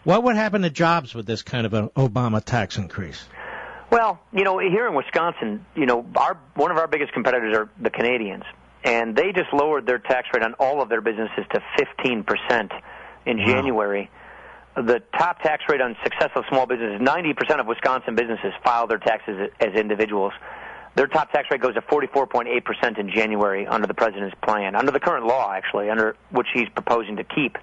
What would happen to jobs with this kind of an Obama tax increase? Well, here in Wisconsin, one of our biggest competitors are the Canadians, and they just lowered their tax rate on all of their businesses to 15% in January. The top tax rate on successful small businesses, 90% of Wisconsin businesses file their taxes as individuals. Their top tax rate goes to 44.8% in January under the president's plan, under the current law, actually, under which he's proposing to keep.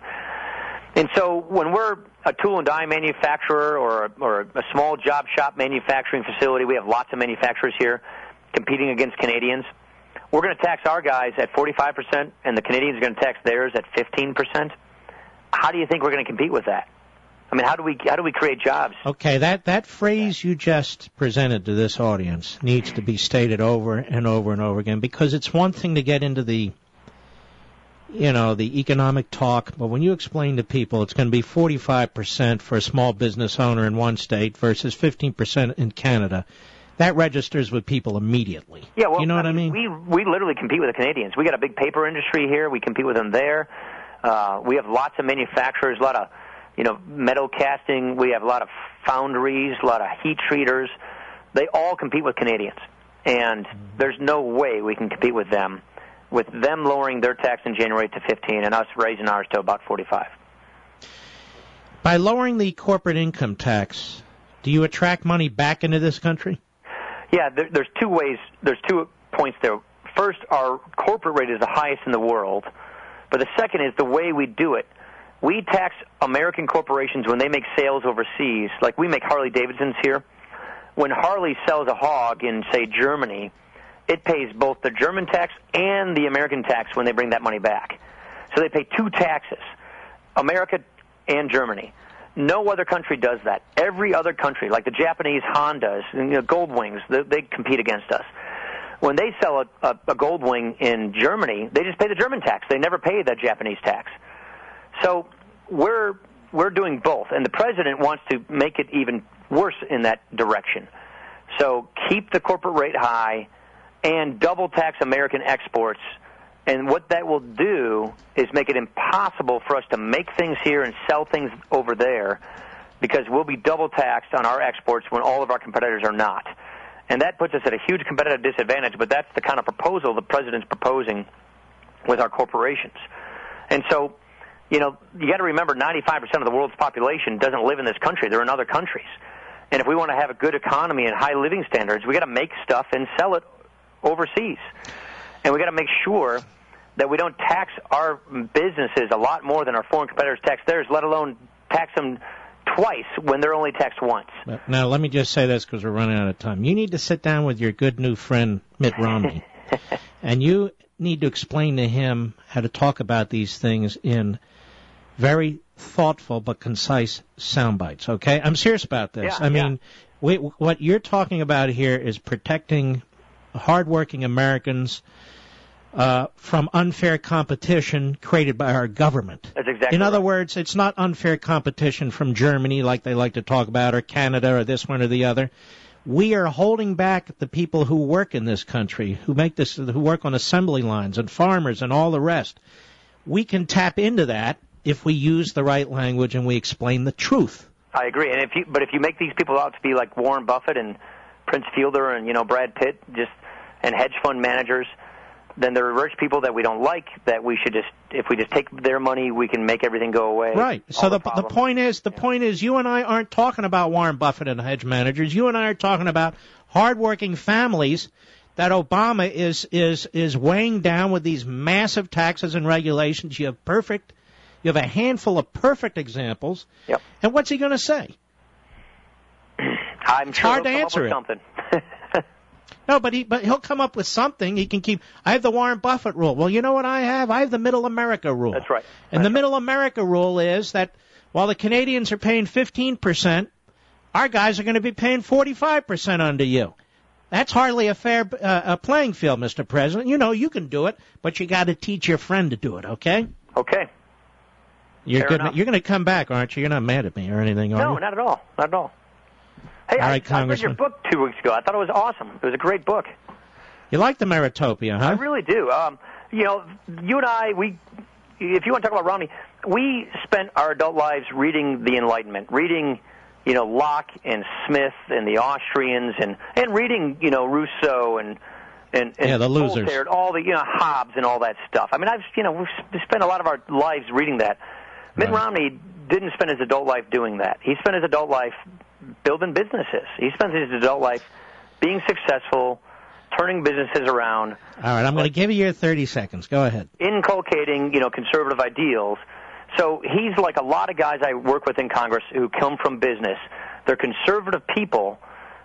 And so when we're a tool and die manufacturer or a small job shop manufacturing facility, we have lots of manufacturers here competing against Canadians. We're going to tax our guys at 45%, and the Canadians are going to tax theirs at 15%. How do you think we're going to compete with that? I mean, how do we create jobs? Okay, that phrase you just presented to this audience needs to be stated over and over and over again, because it's one thing to get into the economic talk, but when you explain to people it's going to be 45% for a small business owner in one state versus 15% in Canada, that registers with people immediately. Yeah, well, you know what I mean? We literally compete with the Canadians. We got a big paper industry here. We compete with them there. We have lots of manufacturers, a lot of metal casting. We have a lot of foundries, a lot of heat treaters. They all compete with Canadians, and there's no way we can compete with them lowering their tax in January to 15 and us raising ours to about 45. By lowering the corporate income tax, do you attract money back into this country? Yeah, there's two ways. There's 2 points there. First, our corporate rate is the highest in the world, but the second is the way we do it. We tax American corporations when they make sales overseas. Like we make Harley-Davidsons here. When Harley sells a hog in, say, Germany, it pays both the German tax and the American tax when they bring that money back. So they pay 2 taxes, America and Germany. No other country does that. Every other country, like the Japanese Hondas, Goldwings, they compete against us. When they sell a Goldwing in Germany, they just pay the German tax. They never pay the Japanese tax. So we're doing both, and the president wants to make it even worse in that direction. So keep the corporate rate high and double tax American exports, and what that will do is make it impossible for us to make things here and sell things over there, because we'll be double taxed on our exports when all of our competitors are not. And that puts us at a huge competitive disadvantage, but that's the kind of proposal the president's proposing with our corporations. And so, you got to remember 95% of the world's population doesn't live in this country. They're in other countries. And if we want to have a good economy and high living standards, we got to make stuff and sell it overseas. And we got to make sure that we don't tax our businesses a lot more than our foreign competitors tax theirs, let alone tax them twice when they're only taxed once. Now, let me just say this because we're running out of time. You need to sit down with your good new friend, Mitt Romney, and you need to explain to him how to talk about these things in very thoughtful but concise sound bites, okay? I'm serious about this. Yeah, I mean, what you're talking about here is protecting hardworking Americans from unfair competition created by our government. That's exactly In other right. words, it's not unfair competition from Germany like they like to talk about, or Canada, or this one or the other. We are holding back the people who work in this country, who work on assembly lines, and farmers and all the rest. We can tap into that if we use the right language and we explain the truth. I agree. And if you make these people out to be like Warren Buffett and Prince Fielder and Brad Pitt, and hedge fund managers, then they're rich people that we don't like, that we should if we just take their money, we can make everything go away. Right. So the point is, you and I aren't talking about Warren Buffett and hedge managers. You and I are talking about hardworking families that Obama is weighing down with these massive taxes and regulations. You have a handful of perfect examples. Yep. And what's he going to say? I'm sure hard to he'll come answer up with something. No, but he'll come up with something. He can keep. I have the Warren Buffett rule. Well, you know what I have? I have the Middle America rule. That's right. And the Middle America rule is that while the Canadians are paying 15%, our guys are going to be paying 45% under you. That's hardly a fair playing field, Mr. President. You can do it, but you got to teach your friend to do it. Okay? Okay. You're going to come back, aren't you? You're not mad at me or anything, are you? No, not at all. Not at all. Hey, all right, I read your book 2 weeks ago. I thought it was awesome. It was a great book. You like the Meritopia, huh? I really do. You and I, if you want to talk about Romney, we spent our adult lives reading the Enlightenment, reading, Locke and Smith and the Austrians, and reading, Rousseau and the losers, Voltaire, all the, Hobbes and all that stuff. I mean, we've spent a lot of our lives reading that. Mitt Romney didn't spend his adult life doing that. He spent his adult life building businesses. He spent his adult life being successful, turning businesses around. All right, I'm going to give you your 30 seconds. Go ahead. Inculcating, conservative ideals. So he's like a lot of guys I work with in Congress who come from business. They're conservative people,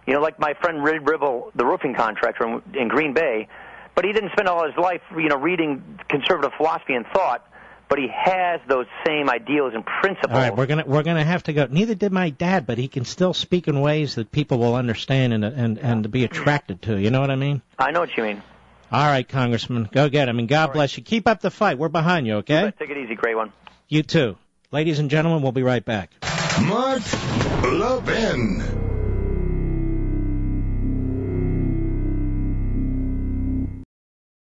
like my friend Red Ribble, the roofing contractor in Green Bay, but he didn't spend all his life, reading conservative philosophy and thought. But he has those same ideals and principles. All right, we're gonna have to go. Neither did my dad, but he can still speak in ways that people will understand and be attracted to. You know what I mean? I know what you mean. All right, Congressman, go get him, and God bless you. Keep up the fight. We're behind you, okay? Take it easy, great one. You too. Ladies and gentlemen, we'll be right back. Mark Levin.